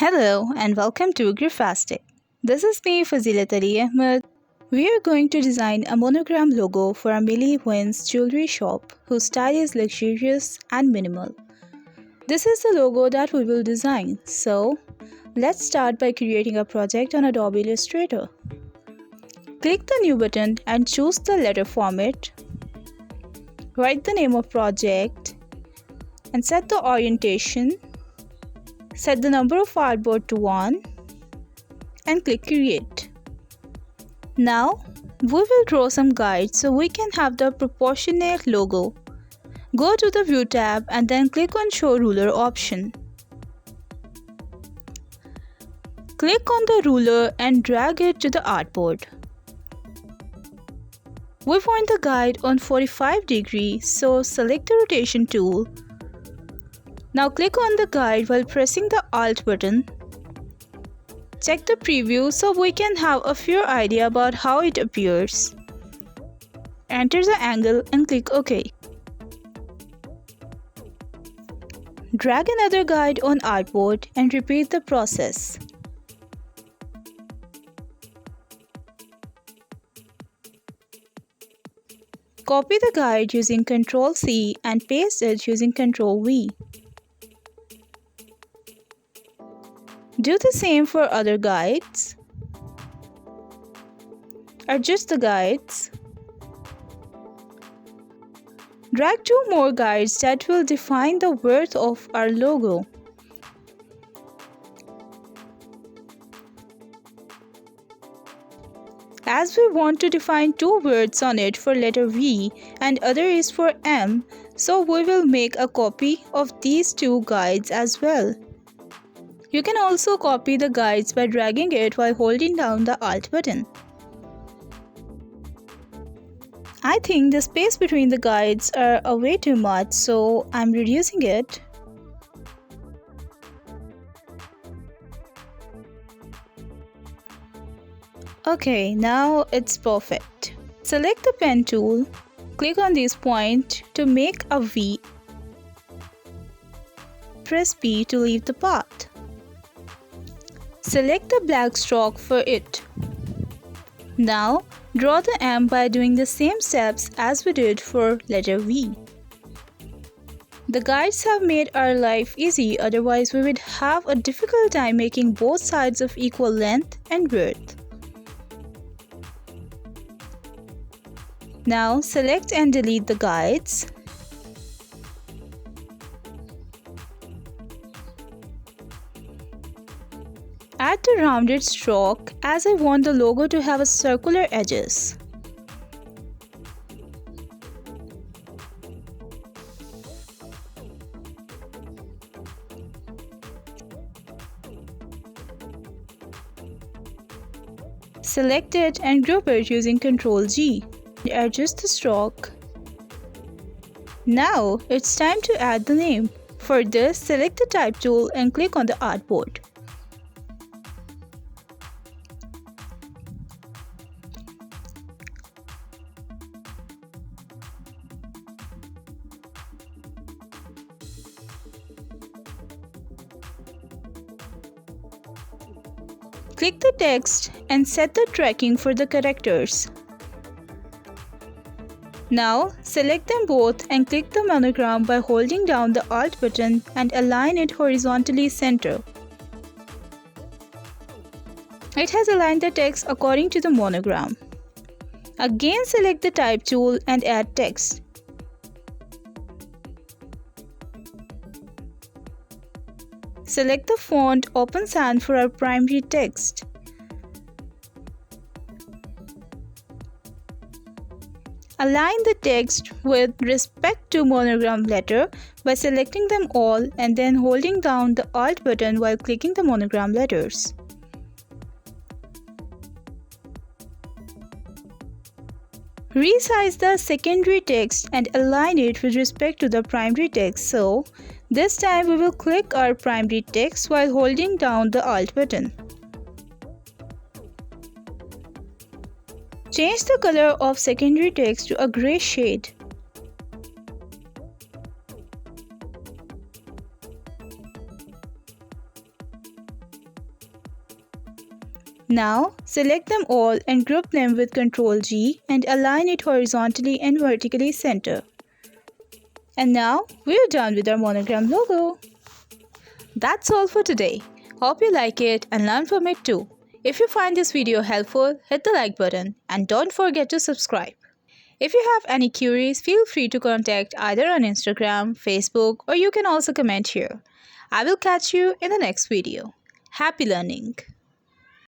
Hello and welcome to Graphic. This is me Fazilat Ali Ahmed. We are going to design a monogram logo for a Millie Wynn's jewelry shop whose style is luxurious and minimal. This is the logo that we will design. So, let's start by creating a project on Adobe Illustrator. Click the New button and choose the letter format. Write the name of project and set the orientation. Set the number of artboard to 1 and click Create. Now, we will draw some guides so we can have the proportionate logo. Go to the View tab and then click on Show Ruler option. Click on the ruler and drag it to the artboard. We want the guide on 45 degrees, so select the rotation tool. Now click on the guide while pressing the Alt button. Check the preview so we can have a fair idea about how it appears. Enter the angle and click OK. Drag another guide on artboard and repeat the process. Copy the guide using Ctrl+C and paste it using Ctrl+V. Do the same for other guides. Adjust the guides. Drag 2 more guides that will define the width of our logo. As we want to define 2 words on it for letter V and other is for M, so we will make a copy of these 2 guides as well. You can also copy the guides by dragging it while holding down the Alt button. I think the space between the guides are way too much, so I'm reducing it. Okay, now it's perfect. Select the pen tool, click on this point to make a V. Press P to leave the path. Select the black stroke for it. Now, draw the M by doing the same steps as we did for letter V. The guides have made our life easy, otherwise we would have a difficult time making both sides of equal length and width. Now, select and delete the guides. Add the rounded stroke as I want the logo to have a circular edges. Select it and group it using Ctrl+G. Adjust the stroke. Now it's time to add the name. For this, select the Type tool and click on the artboard. Click the text and set the tracking for the characters. Now, select them both and click the monogram by holding down the Alt button and align it horizontally center. It has aligned the text according to the monogram. Again, select the Type tool and add text. Select the font Open Sans for our primary text. Align the text with respect to monogram letter by selecting them all and then holding down the Alt button while clicking the monogram letters. Resize the secondary text and align it with respect to the primary text. So, this time we will click our primary text while holding down the Alt button. Change the color of secondary text to a gray shade. Now, select them all and group them with Ctrl G and align it horizontally and vertically center. And now, we're done with our monogram logo. That's all for today. Hope you like it and learn from it too. If you find this video helpful, hit the like button and don't forget to subscribe. If you have any queries, feel free to contact either on Instagram, Facebook, or you can also comment here. I will catch you in the next video. Happy learning!